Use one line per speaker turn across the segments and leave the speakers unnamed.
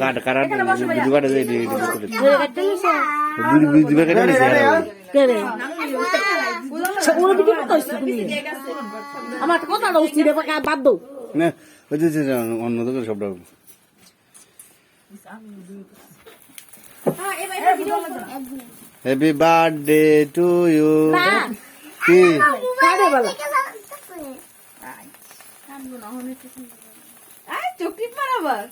কাট কাটা দুগাটা দেই দি
আমার কথা বাদ দো
না অন্য তো সবটা হ্যাপি বার্থডে টু ইউ কি
চকলেট মারাবার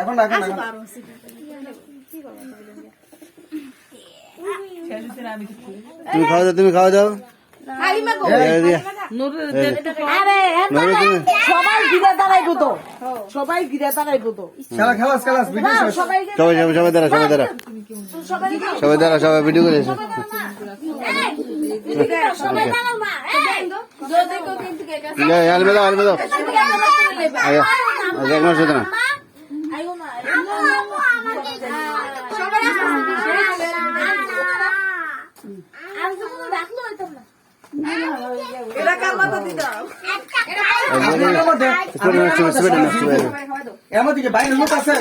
এখন না এখন
তুমি খাওয়া দাও
সবাই গিরা দাঁড়াইবো তো সবাই গিরা দাঁড়াইবো তো
সবাই দাঁড়া সবাই ভিডিও করে
এমনকি বাইরে লোক আছে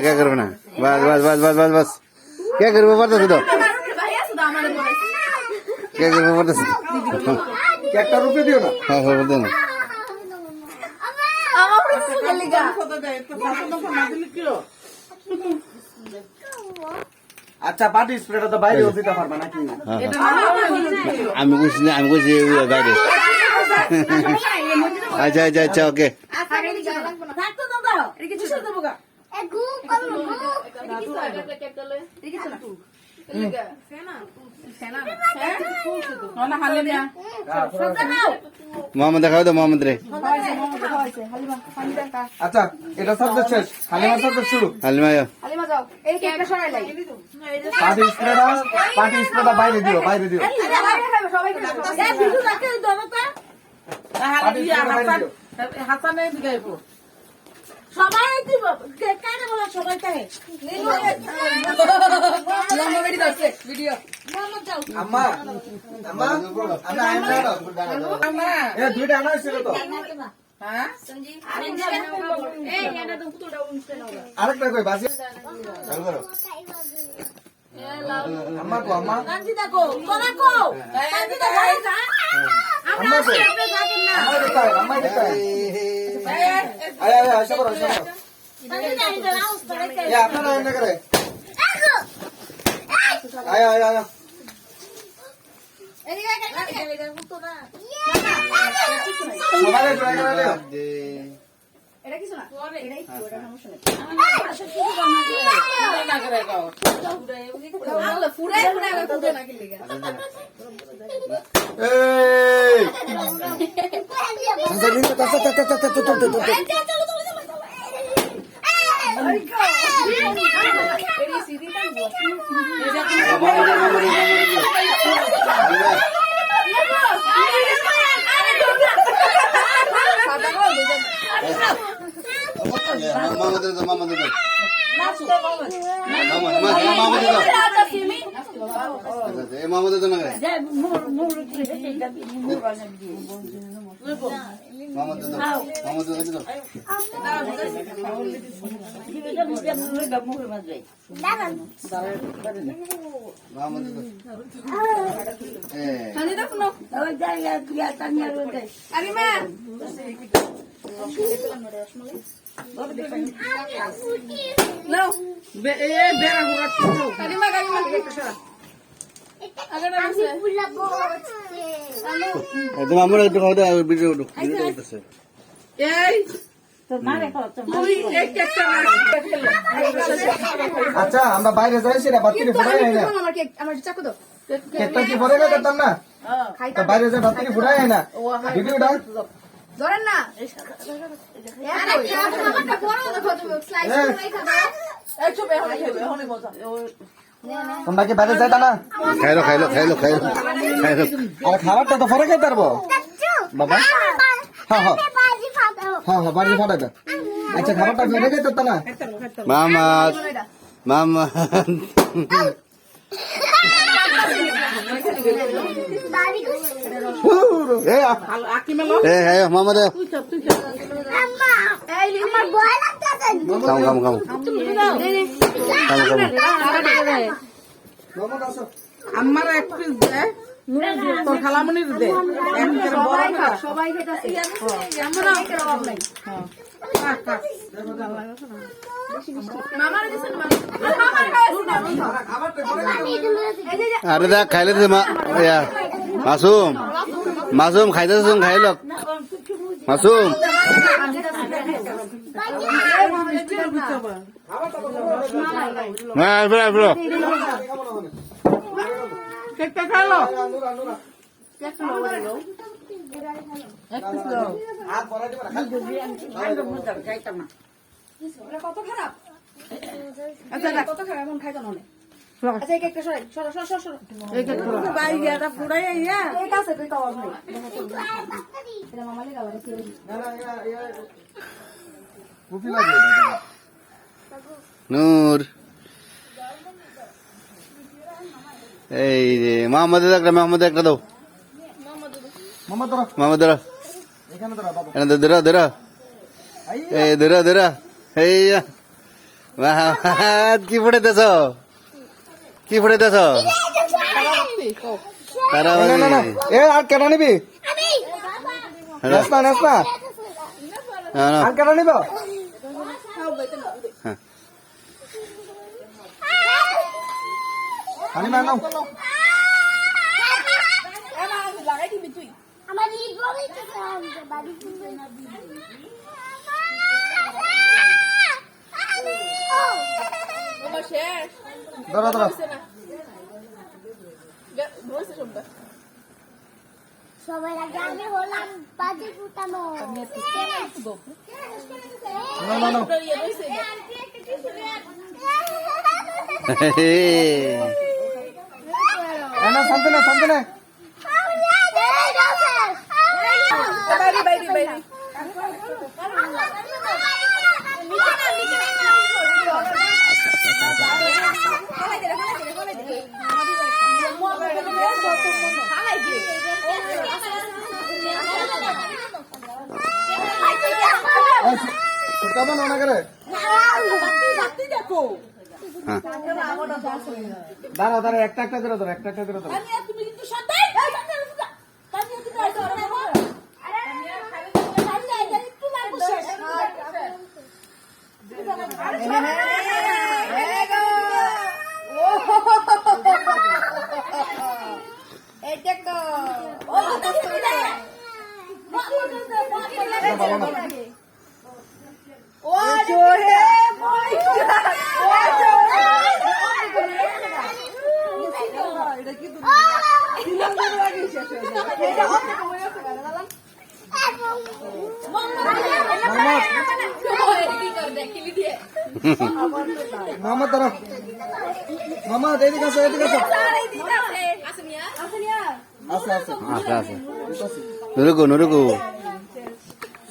क्या करबे ना बस क्या करबे पड़ता तो क्या करबे पड़ता
একটা রুপি দিও না
हाँ खबर दे ना
আচ্ছা পার্টি স্প্রেটা তো বাইরে দিতে পারবা নাকি
আমি কইছি বাইরে আচ্ছা ওকে মোহাম্মদ দেখাও তো মোহাম্মদ রে
আচ্ছা এটা সাবজেক্ট শেষ হালিমা সাবজেক্ট শুরু
হালিমা
যাও এই কেকটা সরাই লাই
পার্টি স্প্রেটা বাইরে দিও
সবাই ভিডিও রাখতে দরকার হাসানে দিগাইবো সবাই দিব কেক কাটে বলা সবাই তাহে লম্বা বেডি দাও ভিডিও মোহাম্মদ যাও
আম্মা এ দুইটা আনা ছিল তো
হ্যাঁ সঞ্জি এই এটা তো পুতুলটা উনতে নাও
আরেকটা কই বাসি চালু করো আম্মা কো আম্মা
কাঞ্জি দেখো তোরা কো কাঞ্জি দেখো
আম্মা কো আম্মা দেখো আয় আশা করো এ আপনারা এন্ড করে আয়
এদিকে পুতুলটা
সবাই জয় করে দাও
এটা কিছু না এটাই কি ওটা সমস্যা নেই ফুরাই না কি লাগা
এই
আমরা একটু খাওয়া দাওয়া ভিডিও করতেছে
আচ্ছা আমরা বাইরে যাই সেটা বাচ্চাকে ফোটাই না
আমার চাকু দাও
কেকটা কি পরে গেতাম না তো বাইরে যে ভাত থেকে ফুটাই না ভিডিওটা
ধরেন না
তোমরা কি বাইরে যাইতা না
খাইলো খাইলো খাইলো খাইলো খাইলো
আর খাবারটা তো পরে খাইতে পারবো বাবা হ্যাঁ হ্যাঁ হ্যাঁ হ্যাঁ বাড়ি ফাটাইবে আচ্ছা খাবারটা ফেলে গেতে না
মামাদ মামাদ এ হ্যাঁ মামাদ খাম খাম খাম
আমার এক পিস দে তোর খালামনির দে
সবাই খেতেছে
আরে দেখ খাইলে দে মাসুম মাসুম খাইতেছ খাইল মাসুম হ্যাঁ বলো
কেকটা খাইলো
কত খারাপ কত খারাপ এখন খাইতো না আচ্ছা এই কেকটা সরাই সরো সরো সরো
বাইরে পুরাই ইয়া
কেক আছে তুই খাওয়া নাই এটা মামালে গাওয়া রে
কফি লাগে
নূর এই রে মোহাম্মদ একটা দাও
মামা তোরা
মোহাম্মদ ধরো
এখানে তোরা বাবা
এনে ধরো ধরো এই ধরো ধরো এই কি ফুটাইতেছ কি ফুটাইতেছ তারা
না না না এ আর কেন নিবি নেস না আর কেন নিব পানি মা নাও
আমার ঈদ বলেই তো বাড়ি শুনবে না
ধরো ধরো
সবাই আগে আমি হলাম বাজি ফুটানো
না না না না শান্তি না ছোটা বানো না করে দাঁড়া একটা করে ধরো
তুমি কিন্তু
মামা তোরা মামা এদিকে আসো আচ্ছা
আছে নুরুকু নুরুকু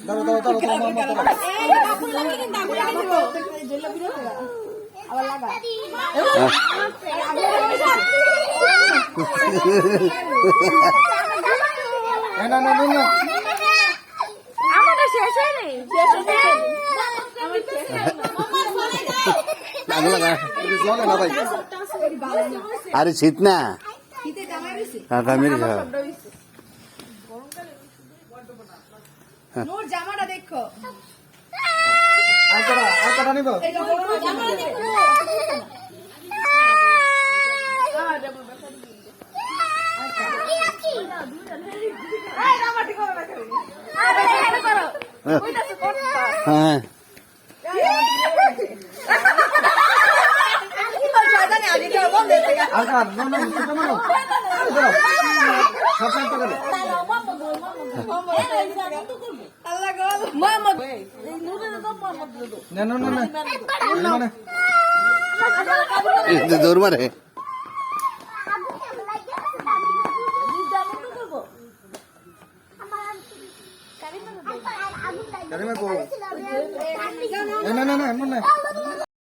দাঁড়ো মামা তোরা না
আমাদের শেষ হয়নি
চলে না ভাই
আরে শীত না
জামাটা দেখো
আর কটা নিব
হ্যাঁ
আর কার না না ছোট মানো সব কাজ করে
আল্লাহ গো
মোহাম্মদ এই নুরের তো মোহাম্মদ দুদু
না না না না মানে
দৌড় মারে
কারিমা কো না না না এমন না